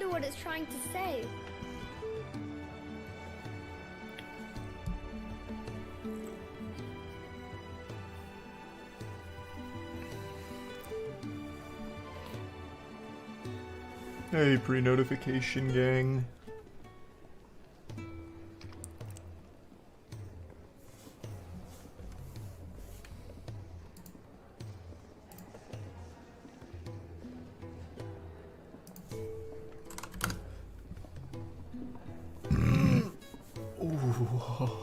wonder what it's trying to say. Hey, pre-notification gang. Ooh.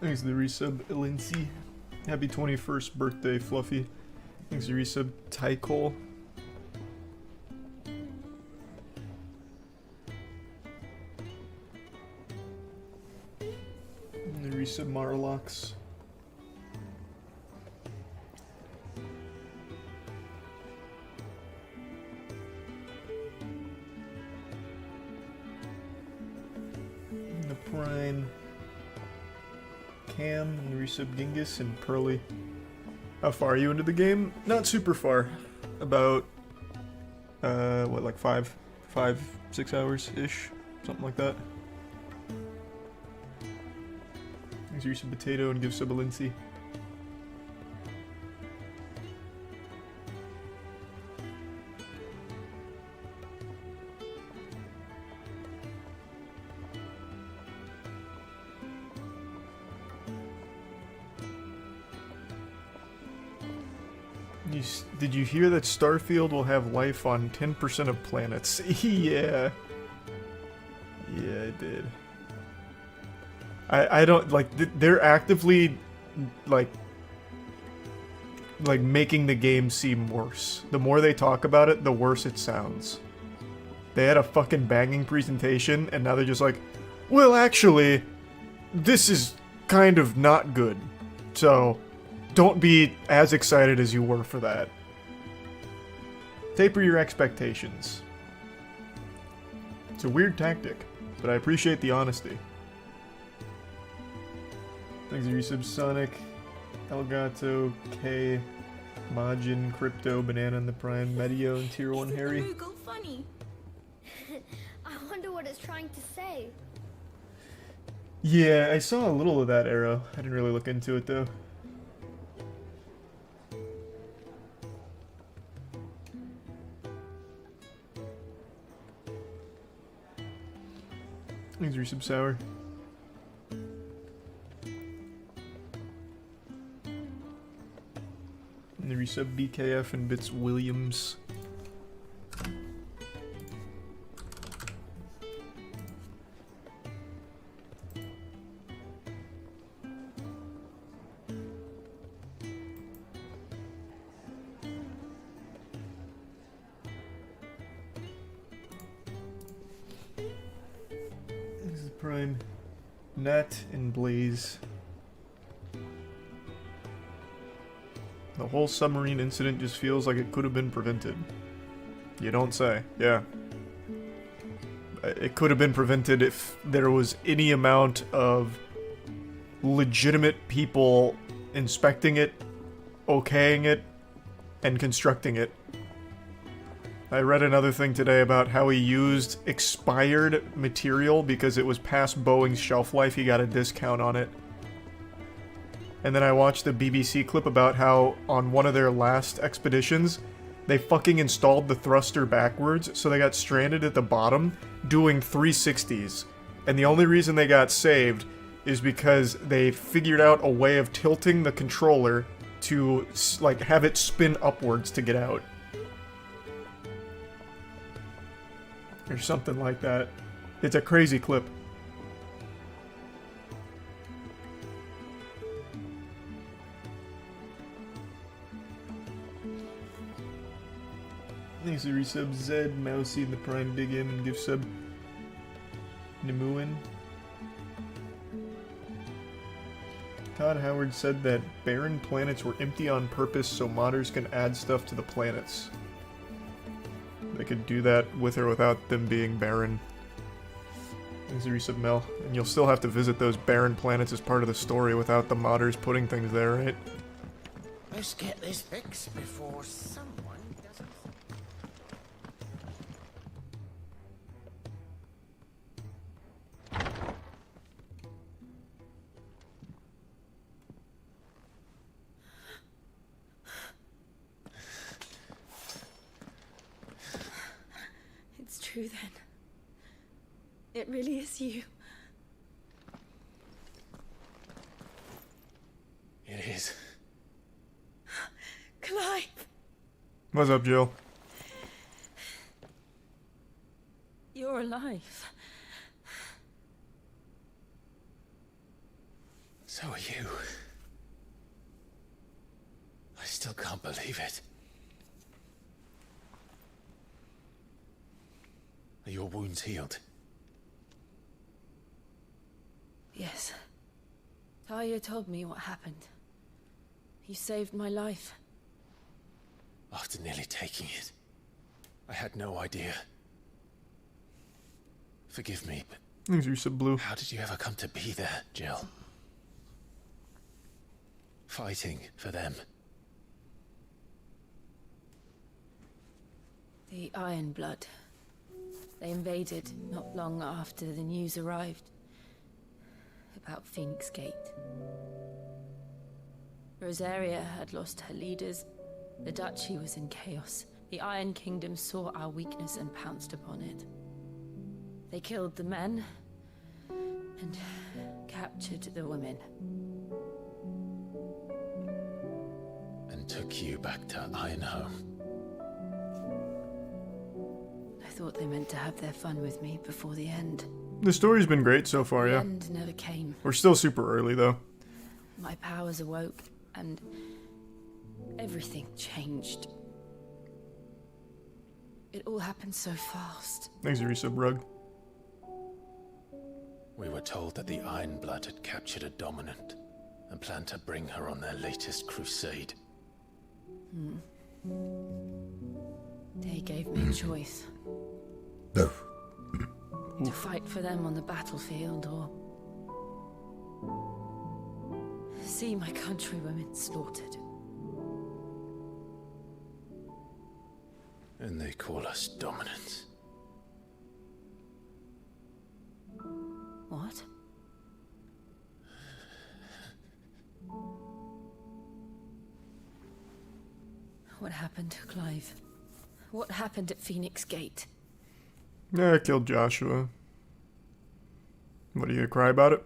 Thanks for the resub, Lindsay. Happy 21st birthday, Fluffy. Thanks for the resub, Tycole. And the resub, Marlox. And the Prime. Cam and the resub Genghis and Pearly. How far are you into the game? Not super far. About what, like 6 hours ish, something like that. Thanks for resub Potato and give sub a Lindsay. Did you hear that Starfield will have life on 10% of planets? Yeah. Yeah, I did. I don't, like, they're actively, like making the game seem worse. The more they talk about it, the worse it sounds. They had a fucking banging presentation, and now they're just like, well, actually, this is kind of not good. So, don't be as excited as you were for that. Taper your expectations. It's a weird tactic, but I appreciate the honesty. Thanks for resub Sonic, Elgato, K, Majin, Crypto, Banana in the Prime, Medio, and Tier 1 Harry. Go funny. I wonder what it's trying to say. Yeah, I saw a little of that arrow. I didn't really look into it though. Thanks, resub Sour. And the resub BKF and Bits Williams. Prime, Nat, and Blaze. The whole submarine incident just feels like it could have been prevented. You don't say. Yeah. It could have been prevented if there was any amount of legitimate people inspecting it, okaying it, and constructing it. I read another thing today about how he used expired material because it was past Boeing's shelf life. He got a discount on it. And then I watched a BBC clip about how on one of their last expeditions, they fucking installed the thruster backwards, so they got stranded at the bottom doing 360s. And the only reason they got saved is because they figured out a way of tilting the controller to, like, have it spin upwards to get out. Or something like that. It's a crazy clip. Thanks for resub Zed, Mousy, and the Prime Big M, and give sub Nimuin. Todd Howard said that barren planets were empty on purpose so modders can add stuff to the planets. They could do that with or without them being barren. There's a resub Mel. And you'll still have to visit those barren planets as part of the story without the modders putting things there, right? Let's get this fixed before someone doesn't. It's true then. It really is you. It is. Clive! What's up, Jill? You're alive. So are you. I still can't believe it. Are your wounds healed? Yes. Talia told me what happened. You saved my life. After nearly taking it, I had no idea. Forgive me, but Thanks, resub Blue. how did you ever come to be there, Jill? Fighting for them. The Iron Blood. They invaded not long after the news arrived about Phoenix Gate. Rosaria had lost her leaders. The Duchy was in chaos. The Iron Kingdom saw our weakness and pounced upon it. They killed the men and captured the women. And took you back to Ironhome. I thought they meant to have their fun with me before the end. The story's been great so far, The yeah. end never came. We're still super early, though. My powers awoke, and everything changed. It all happened so fast. Thanks, resub Rug. We were told that the Iron Blood had captured a dominant and planned to bring her on their latest crusade. They gave me a choice. To fight for them on the battlefield, or see my countrywomen slaughtered. And they call us dominants. What? What happened to Clive? What happened at Phoenix Gate? Yeah, I killed Joshua. What, are you gonna cry about it?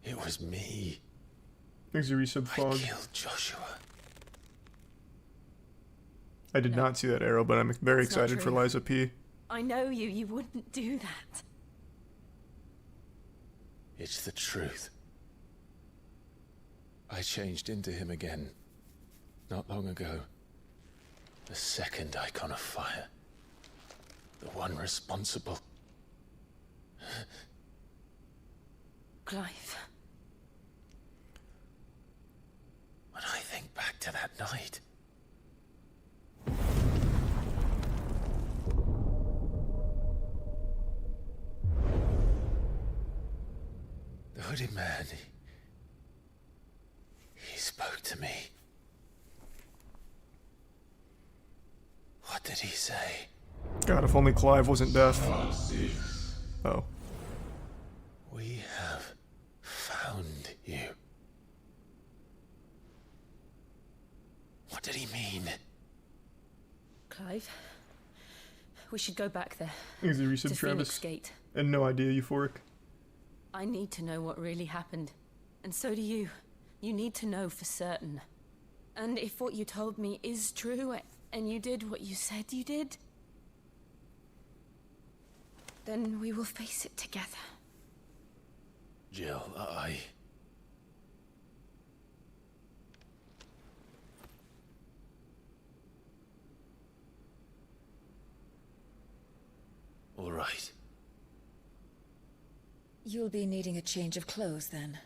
It was me. Thanks, resub I Fog. killed Joshua. I did No. not see that arrow, but I'm very It's not excited for true. Liza P. I know you. You wouldn't do that. It's the truth. I changed into him again, not long ago. The second icon of fire. The one responsible. Clive. When I think back to that night. The hooded man, he spoke to me. What did he say? God, if only Clive wasn't deaf. Oh. We have found you. What did he mean? Clive. We should go back there. Thanks, To resub Phoenix Travis. Gate. And no idea, Euphoric. I need to know what really happened. And so do you. You need to know for certain. And if what you told me is true, and you did what you said you did, then we will face it together. Jill, all right. You'll be needing a change of clothes, then.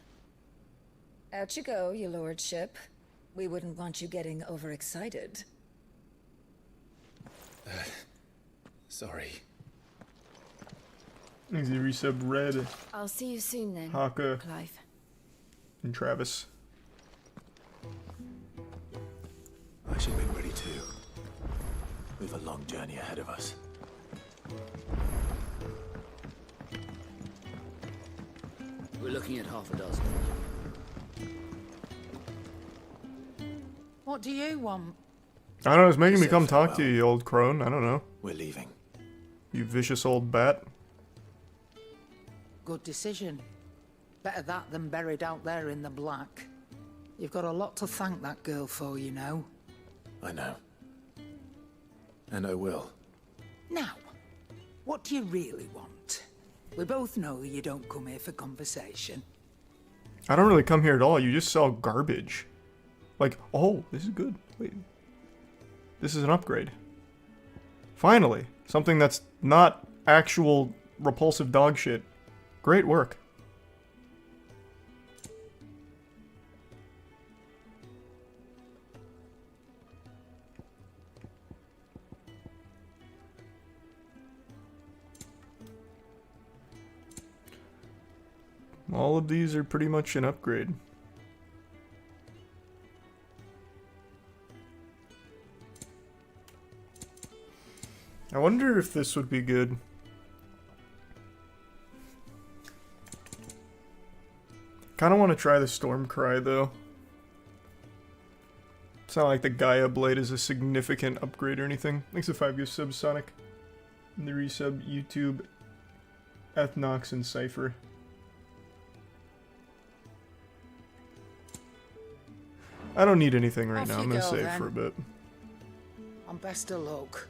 Out you go, your lordship. We wouldn't want you getting overexcited. Sorry. Easy resub Red, I'll see you soon then, Haka, Clive. and Travis. I should be ready too. We've a long journey ahead of us. We're looking at half a dozen. What do you want? I don't know, it's making me Say come talk to farewell. you, you old crone. I don't know. We're leaving. You vicious old bat. Good decision. Better that than buried out there in the black. You've got a lot to thank that girl for, you know. I know. And I will. Now, what do you really want? We both know you don't come here for conversation. I don't really come here at all. You just sell garbage. Like, oh, this is good. Wait. This is an upgrade. Finally. Something that's not actual repulsive dog shit. Great work. All of these are pretty much an upgrade. I wonder if this would be good. Kinda want to try the Stormcry though. It's not like the Gaia Blade is a significant upgrade or anything. Thanks to 5 gifts subs, Sonic. And the resub, YouTube, Ethnox, and Cypher. I don't need anything right Off now. you I'm gonna go, save then. for a bit. And best of luck.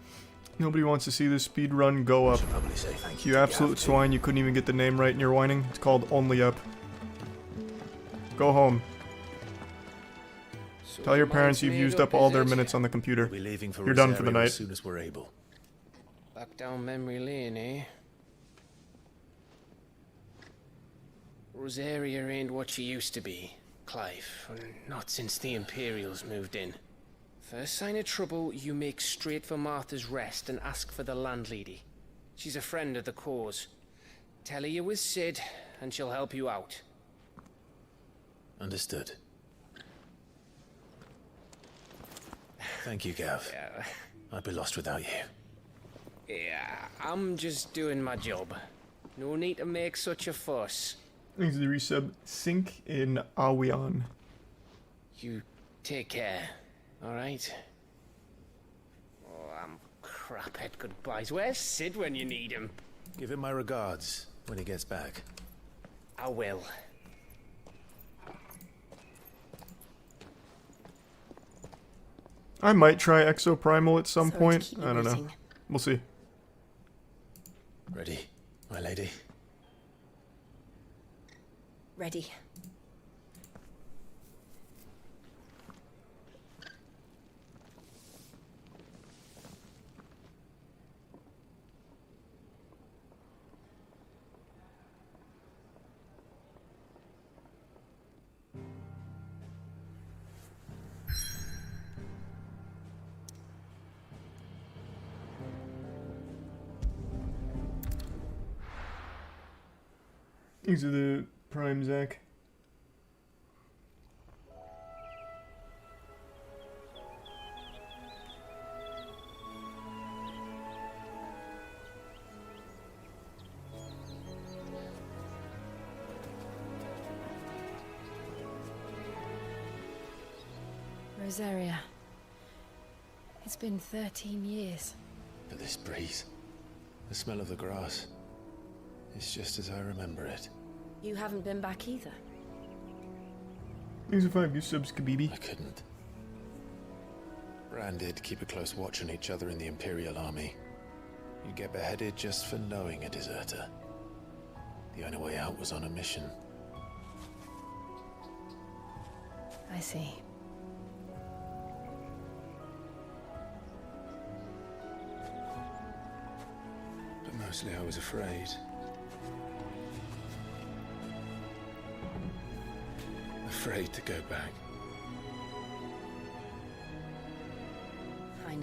Nobody wants to see this speed run go up. Should probably say thank you. You to absolute Gav, too. swine, you couldn't even get the name right and you're whining. It's called Only Up. Go home. So Tell your the parents mind's you've used made up all is their it? minutes on the computer. We'll be leaving for You're done for the Rosario night. as soon as we're able. Back down memory lane, eh? Rosaria ain't what she used to be, Clive. Not since the Imperials moved in. First sign of trouble, you make straight for Martha's Rest and ask for the landlady. She's a friend of the cause. Tell her you was Sid, and she'll help you out. Understood. Thank you, Gav. Yeah, I'd be lost without you. yeah, I'm just doing my job. No need to make such a fuss. Thanks to the resub, Sink in Awian. You take care, alright? Oh, I'm crap at goodbyes. Where's Sid when you need him? Give him my regards when he gets back. I will. I might try Exoprimal at some Sorry to point. keep you I don't know. waiting. We'll see. Ready, my lady? Ready. These are the Prime Zach. Rosaria. It's been 13 years. But this breeze, the smell of the grass, it's just as I remember it. You haven't been back either. These are 5 gift subs, Kabibi. I couldn't. Bran did keep a close watch on each other in the Imperial Army. You'd get beheaded just for knowing a deserter. The only way out was on a mission. I see. But mostly I was afraid. Afraid to go back.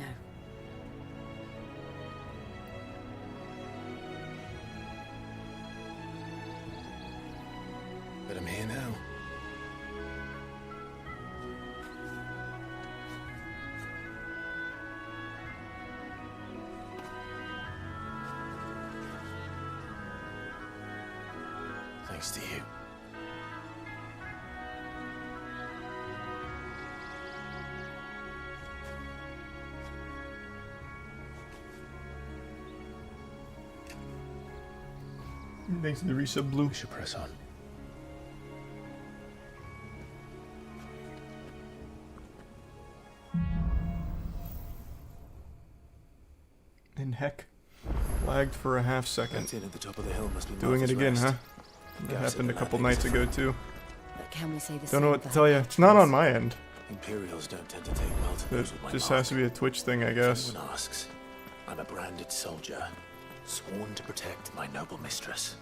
know. But I'm here now. Thanks to you. Thanks to the resub blue. We should press on. And heck, lagged for a half second. That inn at the top of the hill must be Doing it Martha's again, Rest. huh? That Gaps happened a in the couple landings nights are ago fine. too. But can we say the Don't same know what to about tell you. It's not on my end. Imperials don't tend to take well to It those with my just mark. has to be a Twitch thing, I guess. If anyone asks, I'm a branded soldier, sworn to protect my noble mistress.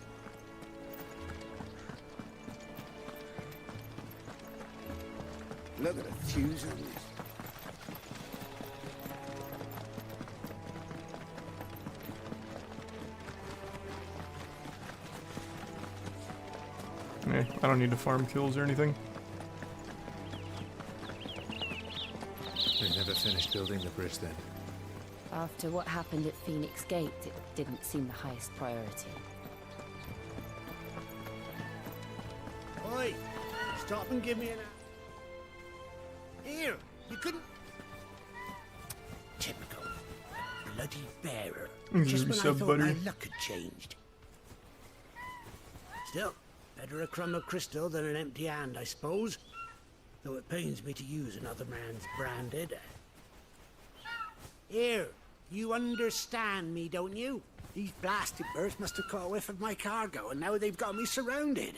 Look at the fuse on this. I don't need to farm kills or anything. They never finished building the bridge then. After what happened at Phoenix Gate, it didn't seem the highest priority. Oi! Stop and give me an... Here! You couldn't... Typical. Bloody bearer. Just when I Resub, thought buddy. my luck had changed. Still, better a crumb of crystal than an empty hand, I suppose. Though it pains me to use another man's branded. Here, you understand me, don't you? These blasted birds must have caught a whiff of my cargo, and now they've got me surrounded.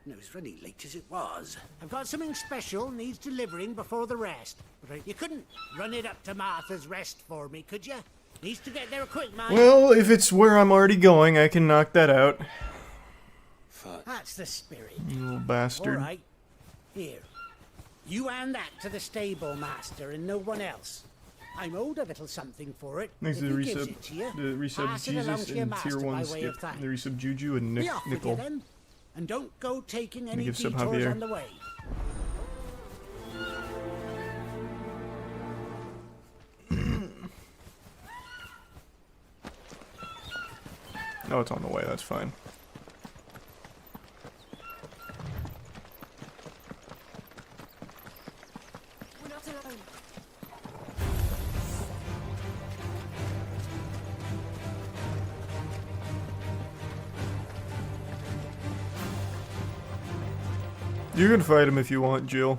And it was really late as it was. I've got something special needs delivering before the rest. But you couldn't run it up to Martha's Rest for me, could you? Needs to get there quick, man. Well, if it's where I'm already going, I can knock that out. Fuck. That's the spirit. You little bastard. All right. Here. You hand that to the stable master and no one else. I'm owed a little something for it. Thanks If to the he gives resub, it to you, the resub pass it along Jesus to your and master tier by 1 way skip. of thanks. The resub Juju and Be off with you Nickel. then. And don't go taking any give sub detours Javier. on the way. No, it's on the way, that's fine. We're not alone. You can fight him if you want, Jill.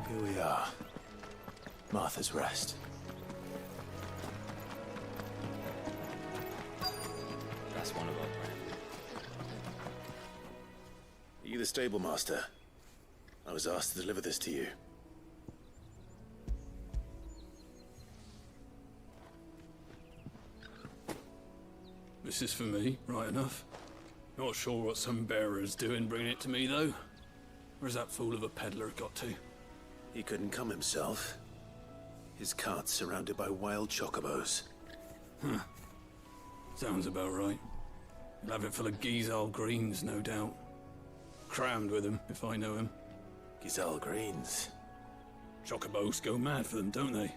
Here we are. Martha's Rest. That's one of our brand. Are you the stable master? I was asked to deliver this to you. This is for me, right enough. Not sure what some bearer's doing bringing it to me, though. Where's that fool of a peddler got to? He couldn't come himself. His cart's surrounded by wild chocobos. Sounds about right. He'll have it full of Gizal greens, no doubt. Crammed with them, if I know him. Gizal greens. Chocobos go mad for them, don't they?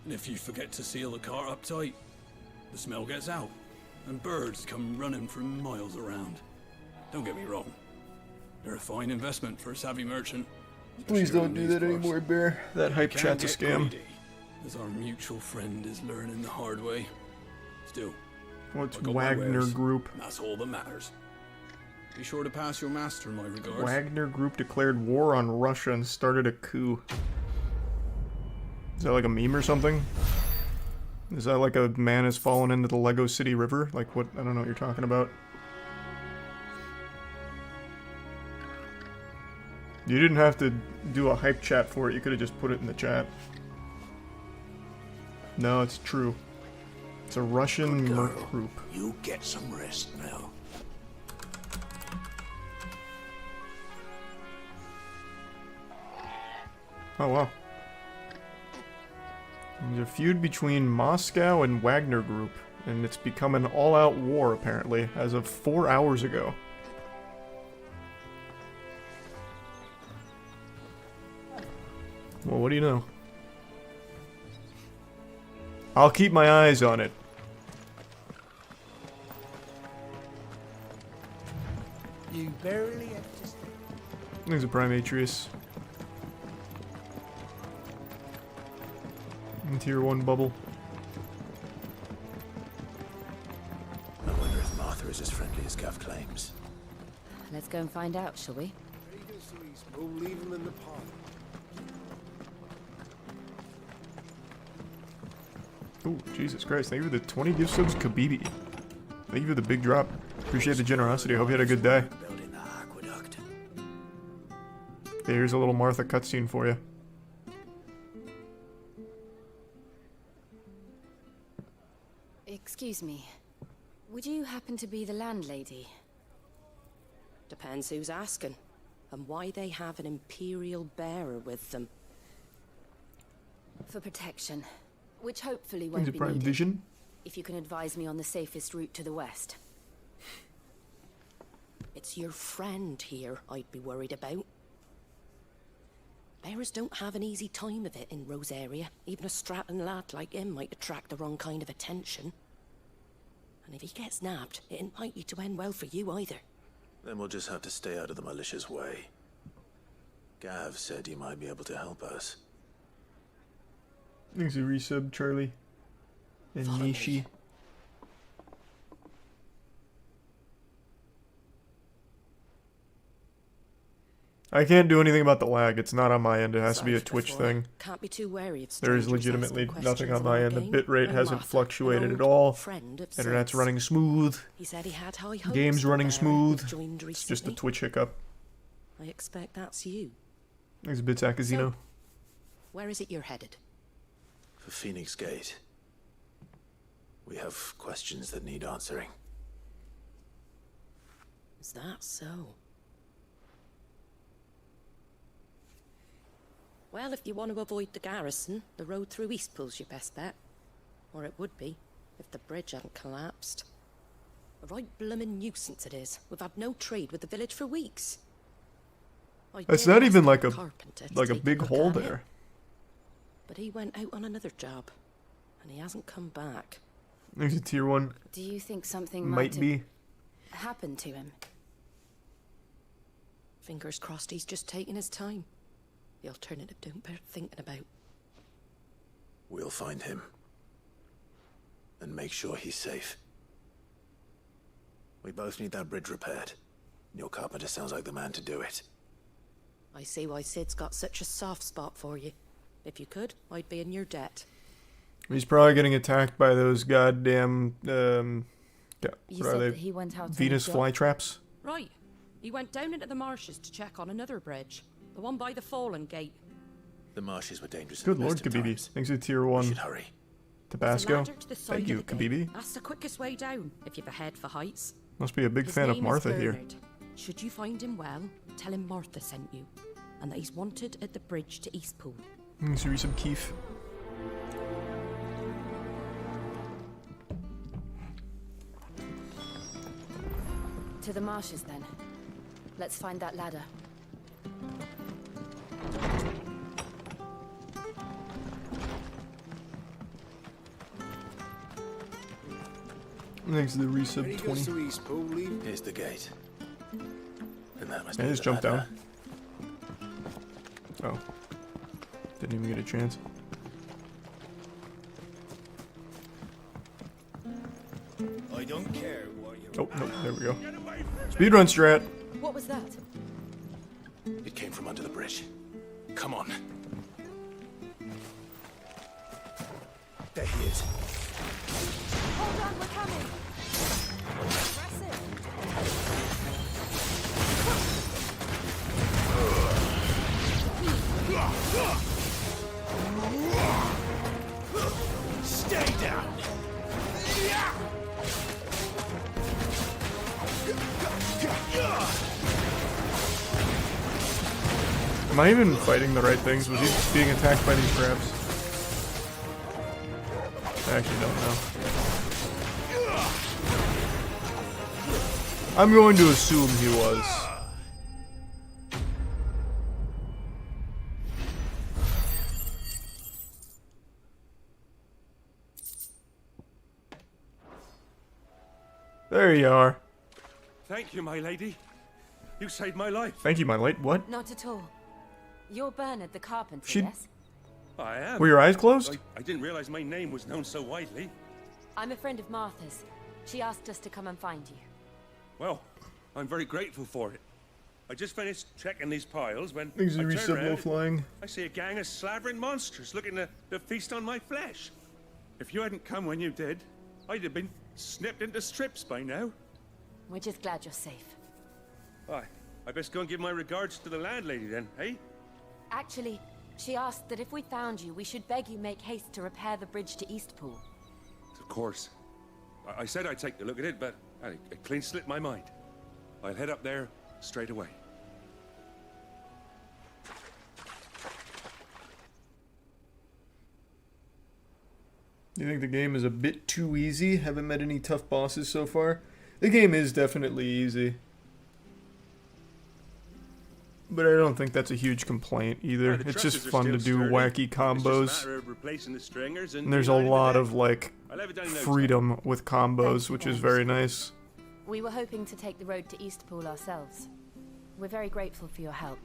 And if you forget to seal the cart up tight, the smell gets out, and birds come running from miles around. Don't get me wrong. They're a fine investment for a savvy merchant. Please especially don't in do these that parts. anymore, Bear. That hype Can't chat's a get scam. greedy, as our mutual friend is learning the hard way. Still, What's I got my Wagner wares, Group? and that's all that matters. Be sure to pass your master my regards. Wagner Group declared war on Russia and started a coup. Is that like a meme or something? Is that like a man has fallen into the Lego City River? Like what? I don't know what you're talking about. You didn't have to do a hype chat for it. You could have just put it in the chat. No, it's true. It's a Russian Good merc girl. group. You get some rest now. Oh, wow. There's a feud between Moscow and Wagner Group, and it's become an all-out war, apparently, as of 4 hours ago. Well, what do you know? I'll keep my eyes on it. You barely have to... There's a Primatrius. Tier 1 bubble. I wonder if Martha is as friendly as Gav claims. Let's go and find out, shall we? We'll leave him in the pod. Oh, Jesus Christ. Thank you for the 20 gift subs, Kabibi. Thank you for the big drop. Appreciate the generosity. Hope you had a good day. Building the aqueduct. Okay, here's a little Martha cutscene for you. Excuse me. Would you happen to be the landlady? Depends who's asking, and why they have an Imperial bearer with them. For protection, which hopefully Thanks won't to be Prime needed. Vision. If you can advise me on the safest route to the west. It's your friend here I'd be worried about. Bearers don't have an easy time of it in Rosaria. Even a Stratton lad like him might attract the wrong kind of attention. And if he gets nabbed, it ain't likely to end well for you either. Then we'll just have to stay out of the malicious way. Gav said he might be able to help us. Thanks to resub, Charlie. And Follow Nishi. me. I can't do anything about the lag. It's not on my end. It has to be a Safe Twitch before. thing. Can't be too wary of There is strangers legitimately asking nothing on questions my in end. The game. bitrate And hasn't Martha, fluctuated an at old all. friend of Internet's Sid's. running smooth. He said he had high hopes Game's the running bearer smooth. was joined It's just a recently. Twitch hiccup. I expect that's you. Thanks, Bitsack Casino. Where is it you're headed? For Phoenix Gate. We have questions that need answering. Is that so? Well, if you want to avoid the garrison, the road through Eastpool's your best bet. Or it would be, if the bridge hadn't collapsed. A right bloomin' nuisance it is. We've had no trade with the village for weeks. I That's did not ask even the like a carpenter to like a take big look hole at it, there. but he went out on another job, and he hasn't come back. Thanks to Tier 1. Do you think something Might have be. happened to him? Fingers crossed he's just taking his time. The alternative don't bear thinking about. We'll find him. And make sure he's safe. We both need that bridge repaired. Your carpenter sounds like the man to do it. I see why Sid's got such a soft spot for you. If you could, I'd be in your debt. He's probably getting attacked by those goddamn You what are said they? that he went out Venus on a job? flytraps. Right. He went down into the marshes to check on another bridge. The one by the Fallen Gate. The marshes were dangerous Good at the lord, best of Kabibi. times. Thanks to Tier We 1. should hurry. There's a Tabasco. ladder to the side Thank of you, the gate. Kabibi. That's the quickest way down, if you've a head for heights. Must be a big His fan of name is Martha here. Bernard. Should you find him well, tell him Martha sent you, and that he's wanted at the bridge to Eastpool. Thanks to resub, Keith. To the marshes, then. Let's find that ladder. Thanks to the When he resub, goes 20. to Eastpool, leave. Here's the gate. And that must I be just the jumped down. ladder. Oh. Didn't even get a chance. I don't care what you. Oh, no, there we go. Speedrun strat. What was that? It came from under the bridge. Come on. There he is. Hold on, we're coming! Press it! Stay down. Am I even fighting the right things? Was he being attacked by these crabs? I actually don't know. I'm going to assume he was. There you are. Thank you, my lady. You saved my life. Thank you, my late. What? Not at all. You're Bernard the carpenter, She- yes? I am. Were your eyes closed? I didn't realize my name was known so widely. I'm a friend of Martha's. She asked us to come and find you. Well, I'm very grateful for it. I just finished checking these piles when Things I are turn around, flying. I see a gang of slavering monsters looking to feast on my flesh. If you hadn't come when you did, I'd have been snipped into strips by now. We're just glad you're safe. I best go and give my regards to the landlady then, eh? Actually, she asked that if we found you, we should beg you make haste to repair the bridge to Eastpool. Of course. I said I'd take a look at it, but it clean slipped my mind. I'll head up there straight away. You think the game is a bit too easy? Haven't met any tough bosses so far? The game is definitely easy. But I don't think that's a huge complaint either. The It's just trusses are fun to still do sturdy. wacky It's combos. just a matter of replacing the stringers and And there's a relining the lot deck. of like I'll have it done in no freedom with combos, Thank you, which is Holmes. very nice. We were hoping to take the road to Eastpool ourselves. We're very grateful for your help.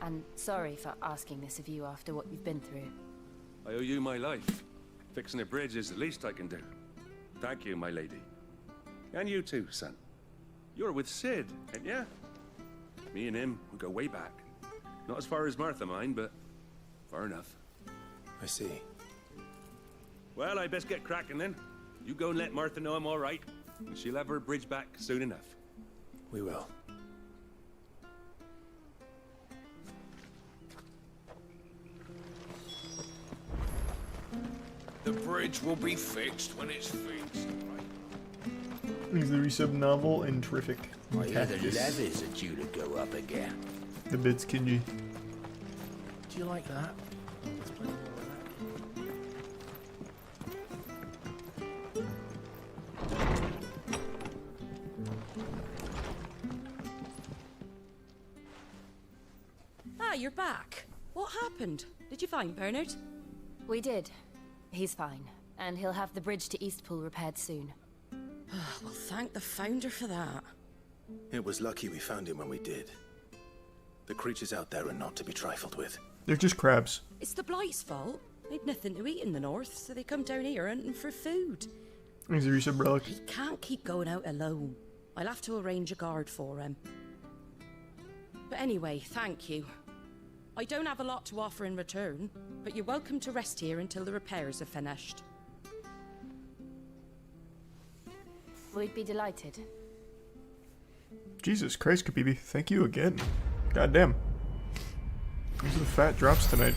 And sorry for asking this of you after what you've been through. I owe you my life. Fixing a bridge is the least I can do. Thank you, my lady. And you too, son. You're with Sid, ain't ya? Me and him, we go way back. Not as far as Martha, mind, but far enough. I see. Well, I best get cracking then. You go and let Martha know I'm all right, and she'll have her bridge back soon enough. We will. The bridge will be fixed when it's fixed. Is the resub novel and terrific. I hear the Cactus. levies are due to go up again. The bits Kinji. Do you like that? Let's play more of Ah, you're back. What happened? Did you find Bernard? We did. He's fine. And he'll have the bridge to Eastpool repaired soon. Well, thank the founder for that. It was lucky we found him when we did. The creatures out there are not to be trifled with. They're just crabs. It's the Blight's fault. They'd nothing to eat in the north, so they come down here hunting for food. Is the resub relic. He can't keep going out alone. I'll have to arrange a guard for him. But anyway, thank you. I don't have a lot to offer in return, but you're welcome to rest here until the repairs are finished. We'd be delighted. Jesus Christ, Kabibi. Thank you again. Goddamn. These are the fat drops tonight.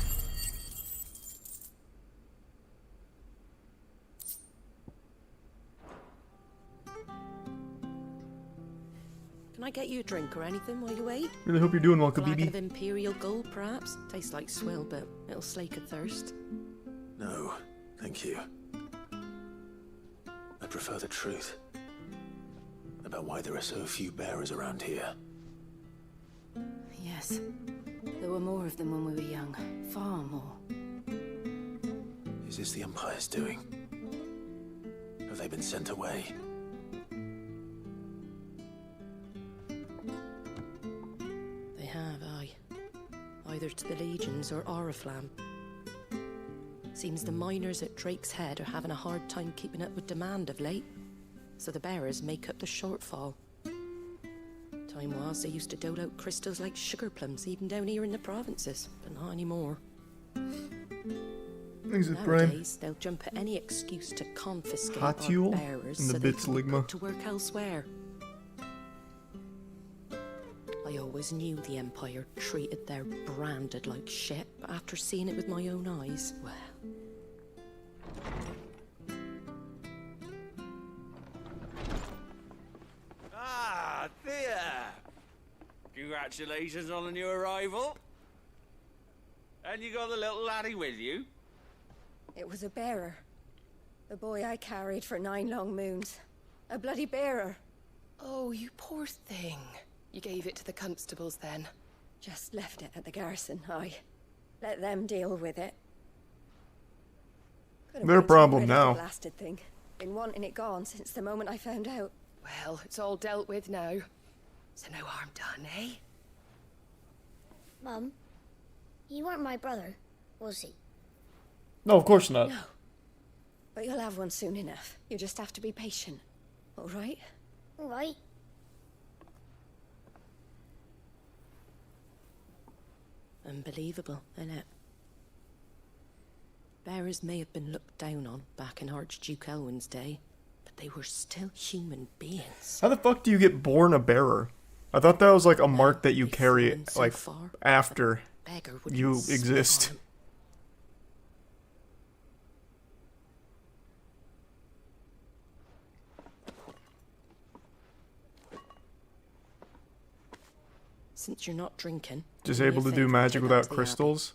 Can I get you a drink or anything while you wait? Really hope you're doing well, Flagon of Kabibi. Imperial Gold, perhaps? Tastes like swill, but it'll slake a thirst. No, thank you. I prefer the truth. About why there are so few bearers around here. Yes. There were more of them when we were young. Far more. Is this the Empire's doing? Have they been sent away? They have, aye. Either to the Legions or Oriflamme. Seems the miners at Drake's Head are having a hard time keeping up with demand of late, so the bearers make up the shortfall. Time was they used to dole out crystals like sugar plums even down here in the provinces, but not anymore. Thanks, it's Prime. Nowadays, they'll jump at any excuse to confiscate Hatule our bearers and the so they bits can be Ligma. put to work elsewhere. I always knew the Empire treated their branded like shit, but after seeing it with my own eyes, well... Ah, there! Congratulations on the new arrival. And you got the little laddie with you? It was a bearer. The boy I carried for 9 long moons. A bloody bearer. Oh, you poor thing. You gave it to the constables then? Just left it at the garrison, I let them deal with it. Couldn't Their wait to get problem rid of now. the blasted thing. Been wanting it gone since the moment I found out. Well, it's all dealt with now. So no harm done, eh? Mum, he weren't my brother, was he? No, of course not. No. But you'll have one soon enough. You just have to be patient. All right? All right. Unbelievable, innit? Bearers may have been looked down on back in Archduke Elwin's day, but they were still human beings. How the fuck do you get born a bearer? I thought that was like a mark that you carry, like, after you exist. Since you're not drinking, Just able to do magic without crystals?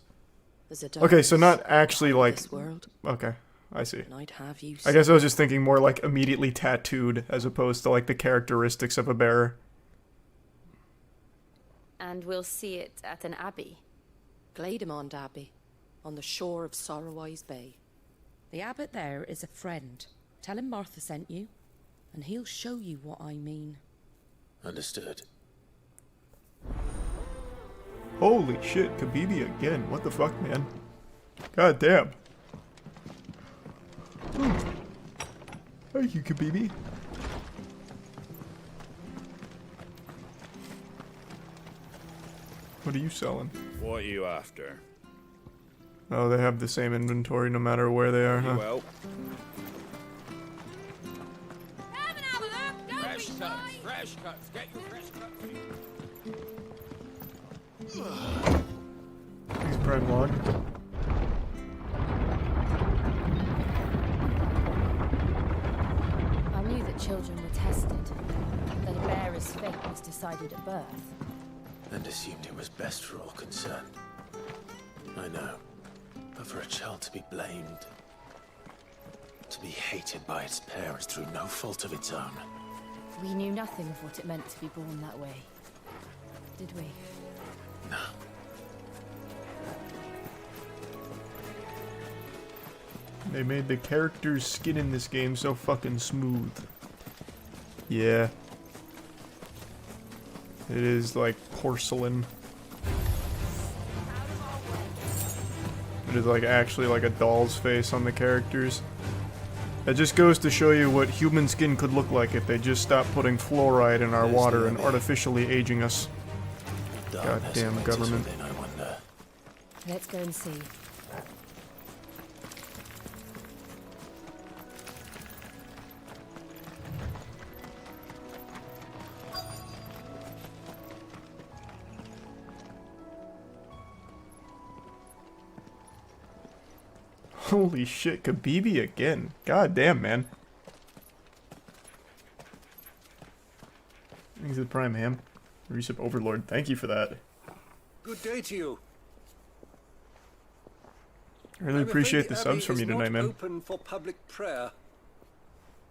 There's a Okay, so not darkness actually behind like... this world, Okay, I see. and I'd have you I guess I was just thinking more like immediately tattooed as opposed to like the characteristics of a bearer. And we'll see it at an abbey. Glademond Abbey, on the shore of Sorrowwise Bay. The abbot there is a friend. Tell him Martha sent you, and he'll show you what I mean. Understood. Holy shit, Kabibi again. What the fuck, man? God damn. Thank you, Kabibi. What are you selling? What are you after? Oh, they have the same inventory no matter where they are, huh? Well, Fresh cuts, fresh cuts. Get your fresh cuts. He's prime log. I knew that children were tested, that a bearer's fate was decided at birth. And assumed it was best for all concerned. I know. But for a child to be blamed, to be hated by its parents through no fault of its own. We knew nothing of what it meant to be born that way, did we? No. They made the character's skin in this game so fucking smooth. Yeah. It is like porcelain. It is like actually like a doll's face on the characters. That just goes to show you what human skin could look like if they just stopped putting fluoride in our water and artificially aging us. Goddamn government. Let's go and see. Holy shit, Kabibi again. God damn, man. Thanks to the Prime Ham. Recip Overlord, thank you for that. Good day to you. I really appreciate the Abbey subs from is you tonight, not man. Open for public prayer.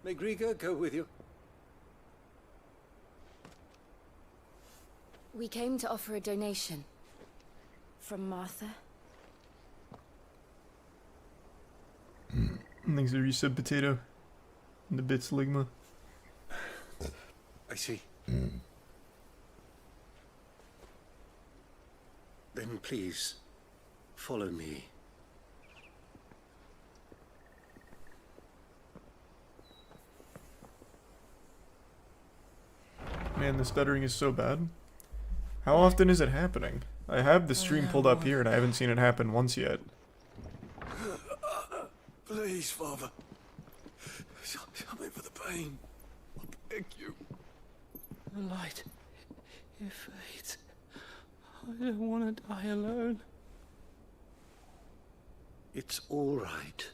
May Griga go with you. We came to offer a donation. From Martha. Thanks to Resub Potato. And the Bits Ligma. I see. Then please, follow me. Man, the stuttering is so bad. How often is it happening? I have the stream pulled up here and I haven't seen it happen once yet. Please, Father. Something for the pain. I beg you. The light, it fades. I don't want to die alone. It's all right.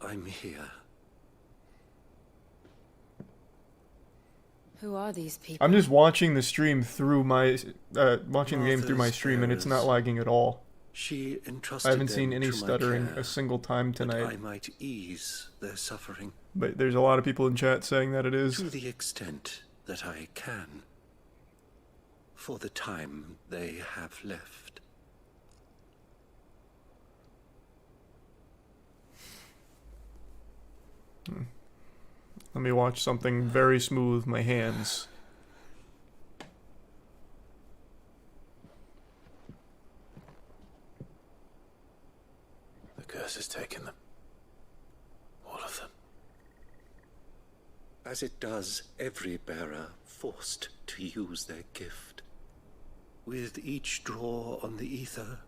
I'm here. Who are these people? I'm just watching the stream through my, watching the game through my stream and it's not lagging at all. She entrusted I haven't seen them any to my stuttering care, a single time that tonight. I might ease their suffering. But there's a lot of people in chat saying that it is. To the extent that I can. For the time they have left. Let me watch something very smooth, my hands. The curse has taken them. All of them. As it does every bearer forced to use their gift. With each draw on the ether,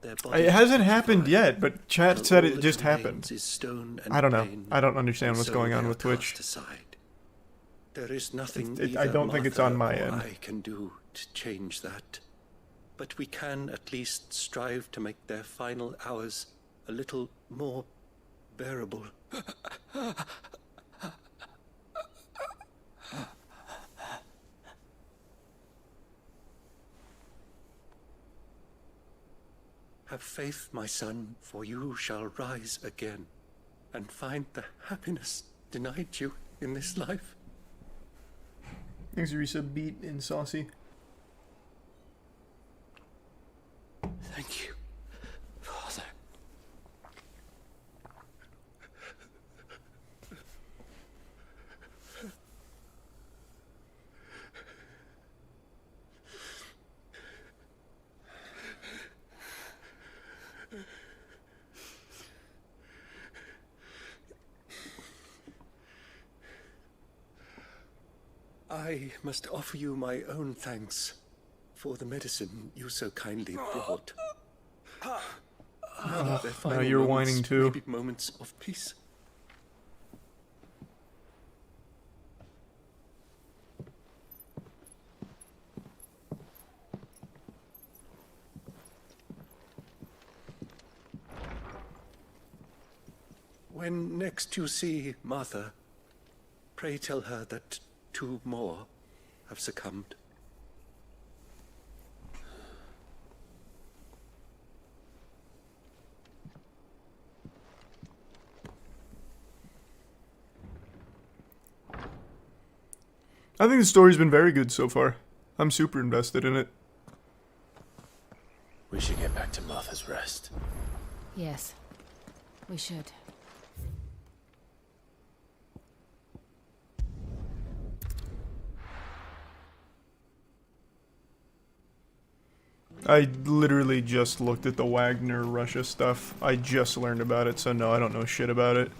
their bodies It hasn't happened yet, but chat said it just happened. is stone and I don't know. pain, I don't understand and what's so going on they with are Twitch. cast aside. There is nothing I don't think it's on my Martha or end. I can do to change that. But we can at least strive to make their final hours a little more bearable. Have faith, my son, for you shall rise again and find the happiness denied you in this life. Thanks, Risa Beat and Saucy. Thank you, Father. I must offer you my own thanks for the medicine you so kindly brought. Now their final you're moments whining too. may be moments of peace. When next you see Martha, pray tell her that 2 more have succumbed. I think the story's been very good so far. I'm super invested in it. We should get back to Martha's Rest. Yes, we should. I literally just looked at the Wagner Russia stuff. I just learned about it, so no, I don't know shit about it.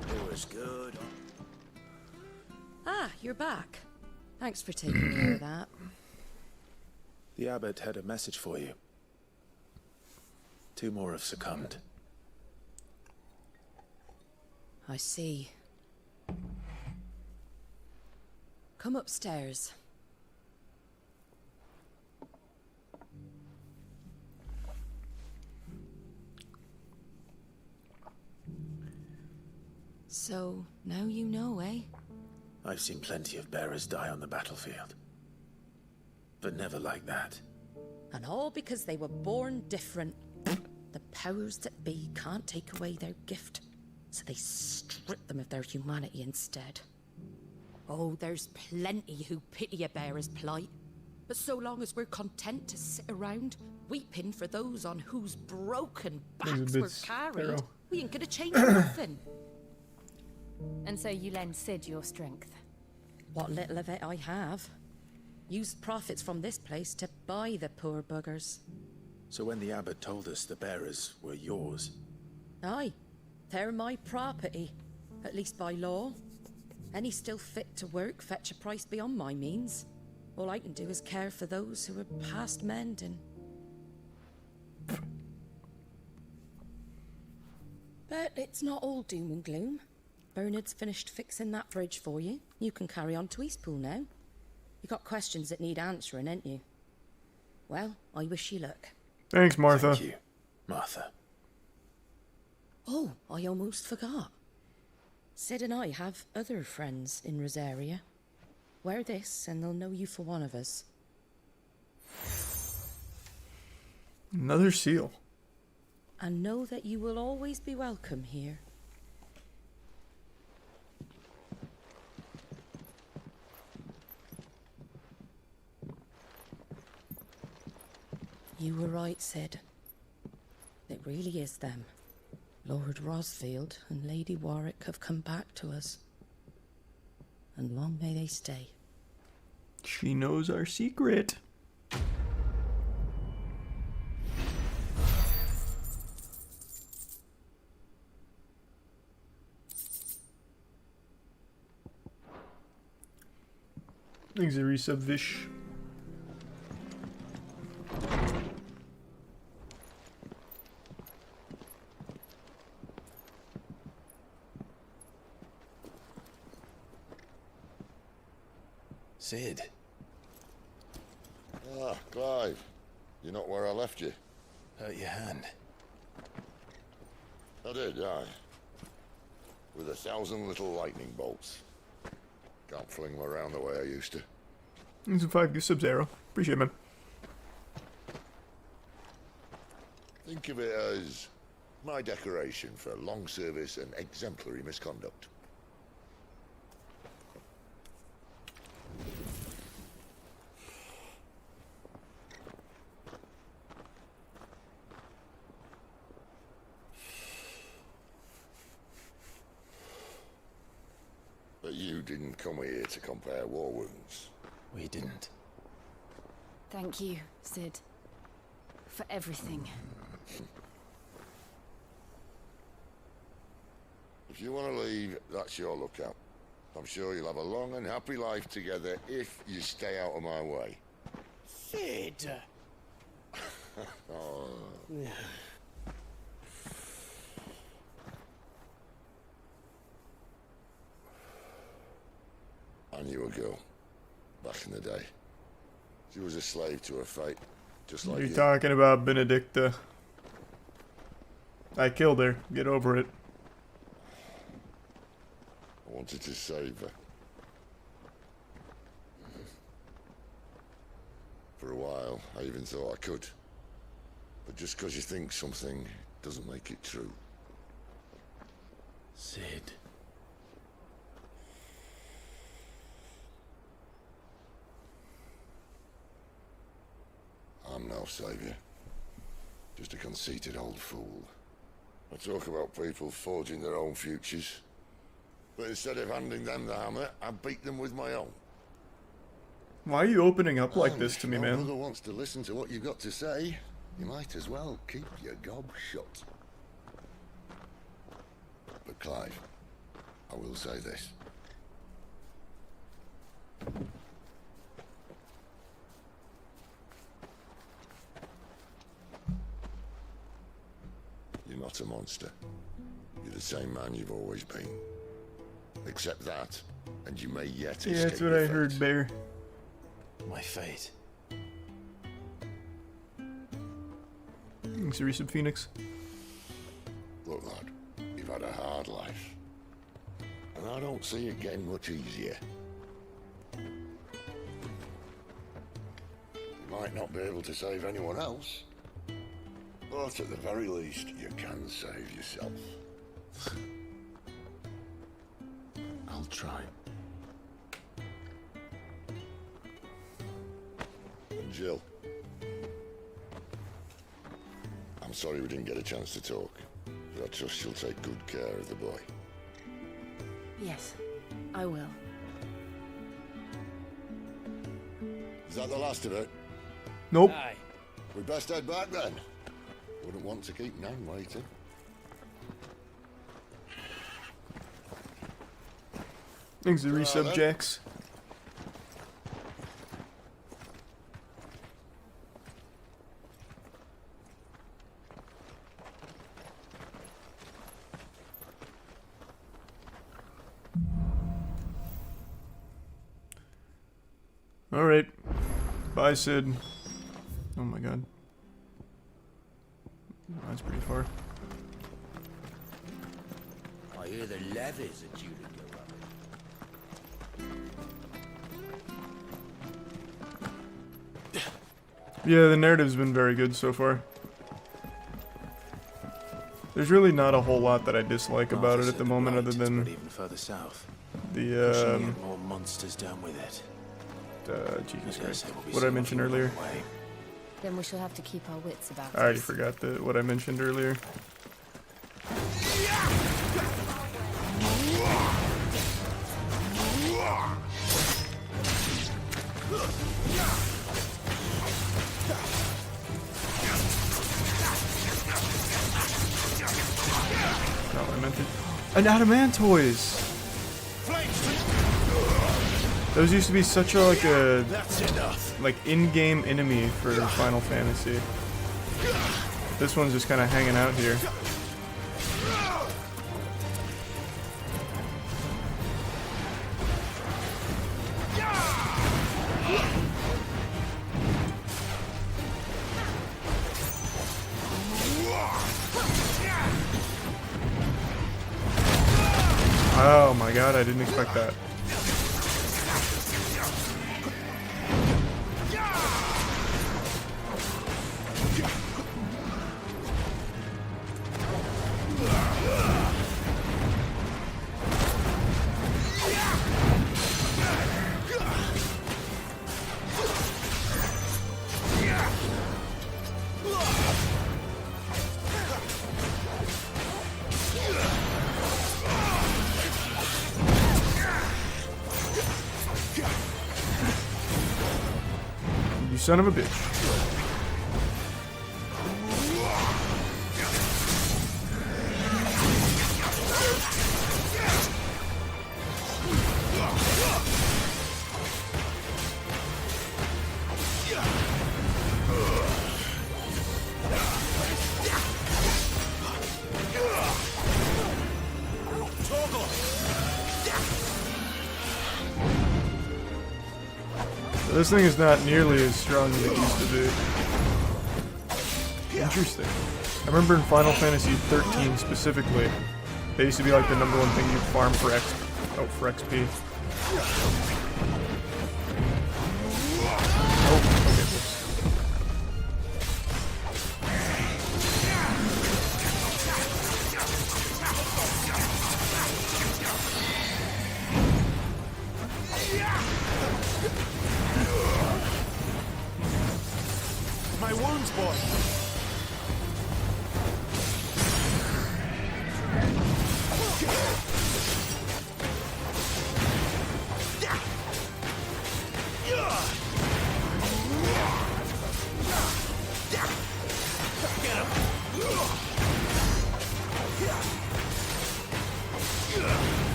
It was good. Ah, you're back. Thanks for taking care of that. The abbot had a message for you. 2 more have succumbed. I see. Come upstairs. So, now you know, eh? I've seen plenty of bearers die on the battlefield. But never like that. And all because they were born different. The powers that be can't take away their gift, so they strip them of their humanity instead. Oh, there's plenty who pity a bearer's plight. But so long as we're content to sit around, weeping for those on whose broken backs we're carried, we ain't gonna change nothing. And so you lend Sid your strength? What little of it I have. Used profits from this place to buy the poor buggers. So when the abbot told us the bearers were yours... Aye, they're my property, at least by law. Any still fit to work fetch a price beyond my means. All I can do is care for those who are past mending. But it's not all doom and gloom. Bernard's finished fixing that bridge for you. You can carry on to Eastpool now. You got questions that need answering, ain't you? Well, I wish you luck. Thanks, Martha. Thank you, Martha. Oh, I almost forgot. Sid and I have other friends in Rosaria. Wear this, and they'll know you for one of us. Another seal. And know that you will always be welcome here. You were right, Sid. It really is them. Lord Rosfield and Lady Warwick have come back to us. And long may they stay. She knows our secret. Thanks, Arisa Vish. Sid. Ah, Clive. You're not where I left you. Hurt your hand. I did, aye. With 1,000 little lightning bolts. Can't fling them around the way I used to. Thanks for 5 gift subs, Arrow. Appreciate it, man. Think of it as my decoration for long service and exemplary misconduct. But you didn't come here to compare war wounds. We didn't. Thank you, Sid. For everything. If you want to leave, that's your lookout. I'm sure you'll have a long and happy life together if you stay out of my way. Sid! Oh. I knew a girl, back in the day. She was a slave to her fate, just like You're you. talking about Benedicta. I killed her. Get over it. I wanted to save her. For a while, I even thought I could. But just because you think something doesn't make it true. Sid. I'm no savior. Just a conceited old fool. I talk about people forging their own futures. But instead of handing them the hammer, I beat them with my own. Why are you opening up like this to me, no man? brother wants to listen to what you've got to say. You might as well keep your gob shut. But Clive, I will say this. You're not a monster. You're the same man you've always been. Accept that, and you may yet escape. Yeah, that's what I heard, Bear. My fate. Thanks, Arisa Phoenix. Look, lad, you've had a hard life. And I don't see it getting much easier. You might not be able to save anyone else. But at the very least, you can save yourself. I'll try. And Jill. I'm sorry we didn't get a chance to talk, but I trust she'll take good care of the boy. Yes, I will. Is that the last of it? Nope. Aye. We best head back then. Wouldn't want to keep Nan waiting. Thanks, Arisa Jax. Alright. Bye, Sid. Oh my god. That's pretty far. I hear the levies are due to go Yeah, the narrative's been very good so far. There's really not a whole lot that I dislike about it at the moment, other than even further south. the More monsters down with it. Jesus Christ, what I mentioned earlier. Then we shall have to keep our wits about I already us. forgot what I mentioned earlier. No, I meant it. An Adamantoise! Those used to be such a like in-game enemy for Final Fantasy. This one's just kind of hanging out here. Oh my god, I didn't expect that. You son of a bitch. This thing is not nearly as strong as it used to be. Interesting. I remember in Final Fantasy XIII specifically, they used to be like the #1 thing you'd farm for XP. My wounds, boy.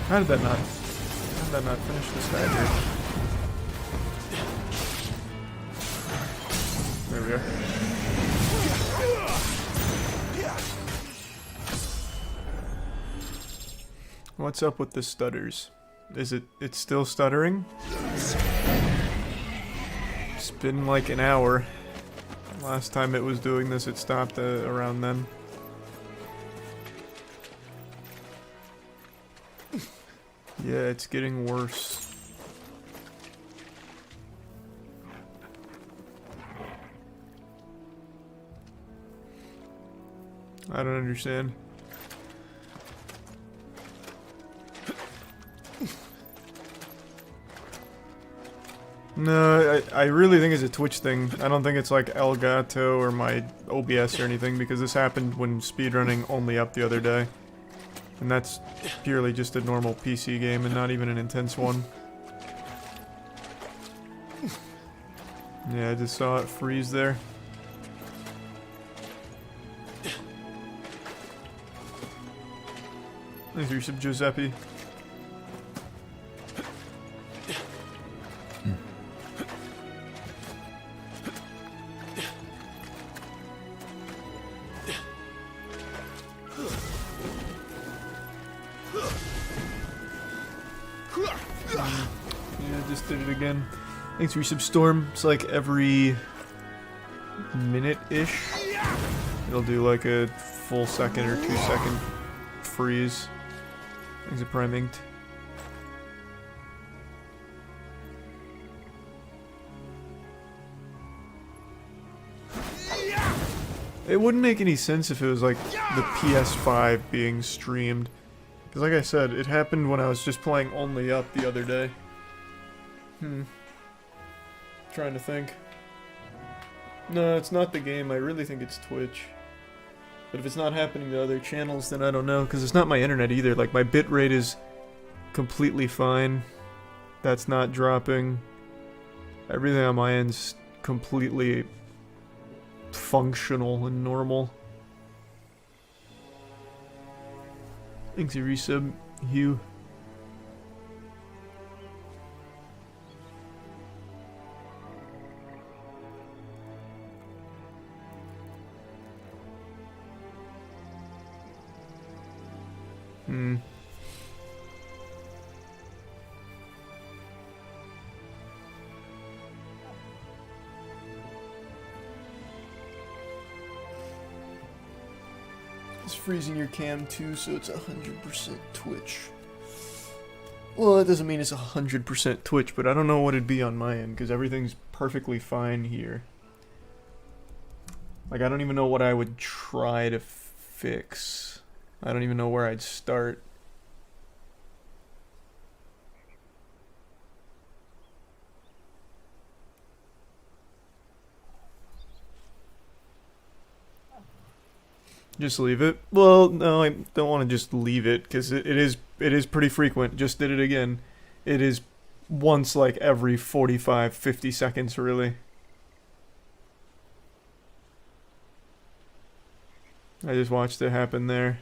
How did that not finish this guy here? There we are. What's up with the stutters? Is it's still stuttering? It's been like an hour. Last time it was doing this, it stopped around then. Yeah, it's getting worse. I don't understand. No, I really think it's a Twitch thing. I don't think it's like Elgato or my OBS or anything, because this happened when speedrunning only up the other day. And that's purely just a normal PC game and not even an intense one. Yeah, I just saw it freeze there. Thanks for your sub, Giuseppe. Yeah, just did it again. Thanks for your substorm. It's like every minute-ish. It'll do like a full second or 2-second freeze. Thanks for Prime Inked. It wouldn't make any sense if it was like the PS5 being streamed. Because like I said, it happened when I was just playing only up the other day. Trying to think. No, it's not the game. I really think it's Twitch. But if it's not happening to other channels, then I don't know. Because it's not my internet either. Like, my bitrate is completely fine. That's not dropping. Everything on my end's completely functional and normal. Thanks, you resub, Hugh. It's freezing your cam too, so it's 100% Twitch. Well, that doesn't mean it's 100% Twitch, but I don't know what it'd be on my end, because everything's perfectly fine here. Like, I don't even know what I would try to fix. I don't even know where I'd start. Just leave it? Well, no, I don't want to just leave it, because it is pretty frequent. Just did it again. It is once like every 45, 50 seconds, really. I just watched it happen there.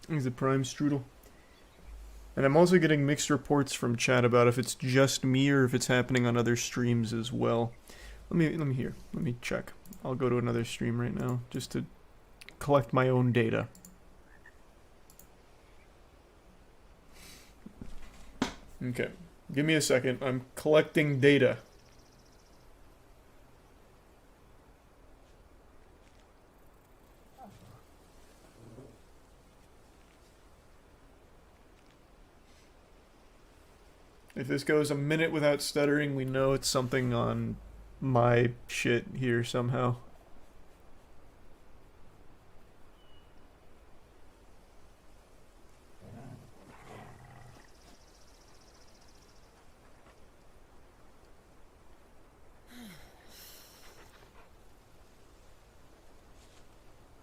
He's a prime strudel. And I'm also getting mixed reports from chat about if it's just me or if it's happening on other streams as well. Let me check. I'll go to another stream right now just to collect my own data. Okay. Give me a second. I'm collecting data. If this goes a minute without stuttering, we know it's something on my shit here somehow.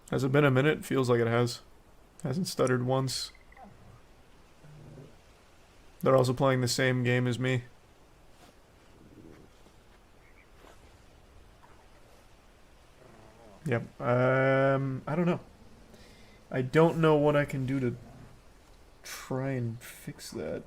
Has it been a minute? Feels like it has. Hasn't stuttered once. They're also playing the same game as me. Yep. I don't know. I don't know what I can do to try and fix that.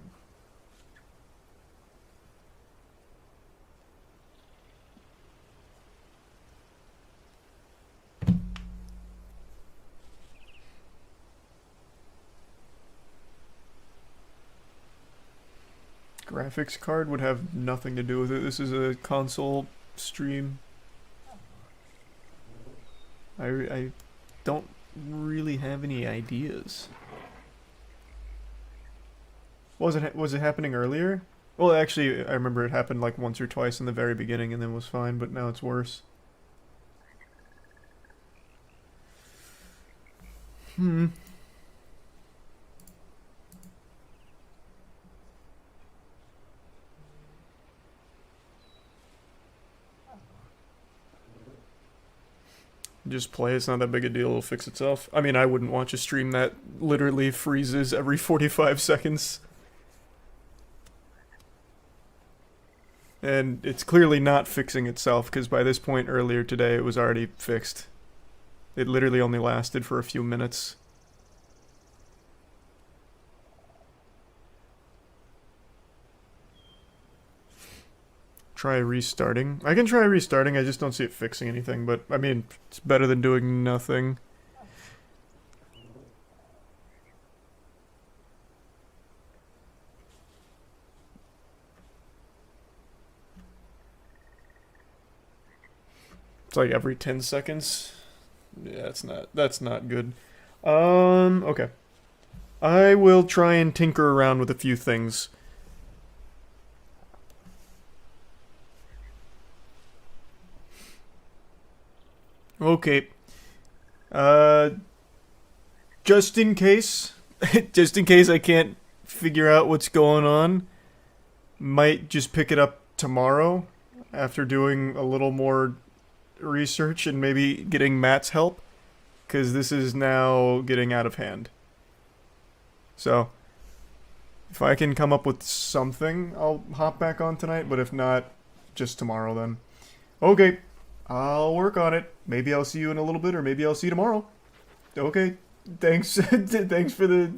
Graphics card would have nothing to do with it. This is a console stream. I don't really have any ideas. Was it happening earlier? Well, actually, I remember it happened like once or twice in the very beginning and then was fine, but now it's worse. Just play, it's not that big a deal, it'll fix itself. I mean, I wouldn't watch a stream that literally freezes every 45 seconds. And it's clearly not fixing itself, because by this point earlier today it was already fixed. It literally only lasted for a few minutes. Try restarting. I can try restarting, I just don't see it fixing anything, but I mean, it's better than doing nothing. It's like every 10 seconds. Yeah, that's not good. Okay. I will try and tinker around with a few things. Okay. Just in case, just in case I can't figure out what's going on, might just pick it up tomorrow after doing a little more research and maybe getting Matt's help, because this is now getting out of hand. So, if I can come up with something, I'll hop back on tonight, but if not, just tomorrow then. Okay. I'll work on it. Maybe I'll see you in a little bit, or maybe I'll see you tomorrow. Okay. Thanks. Thanks for the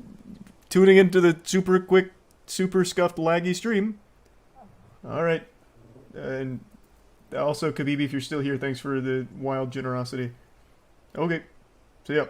tuning into the super quick, super scuffed, laggy stream. Alright. And also, Khabibi, if you're still here, thanks for the wild generosity. Okay. See ya.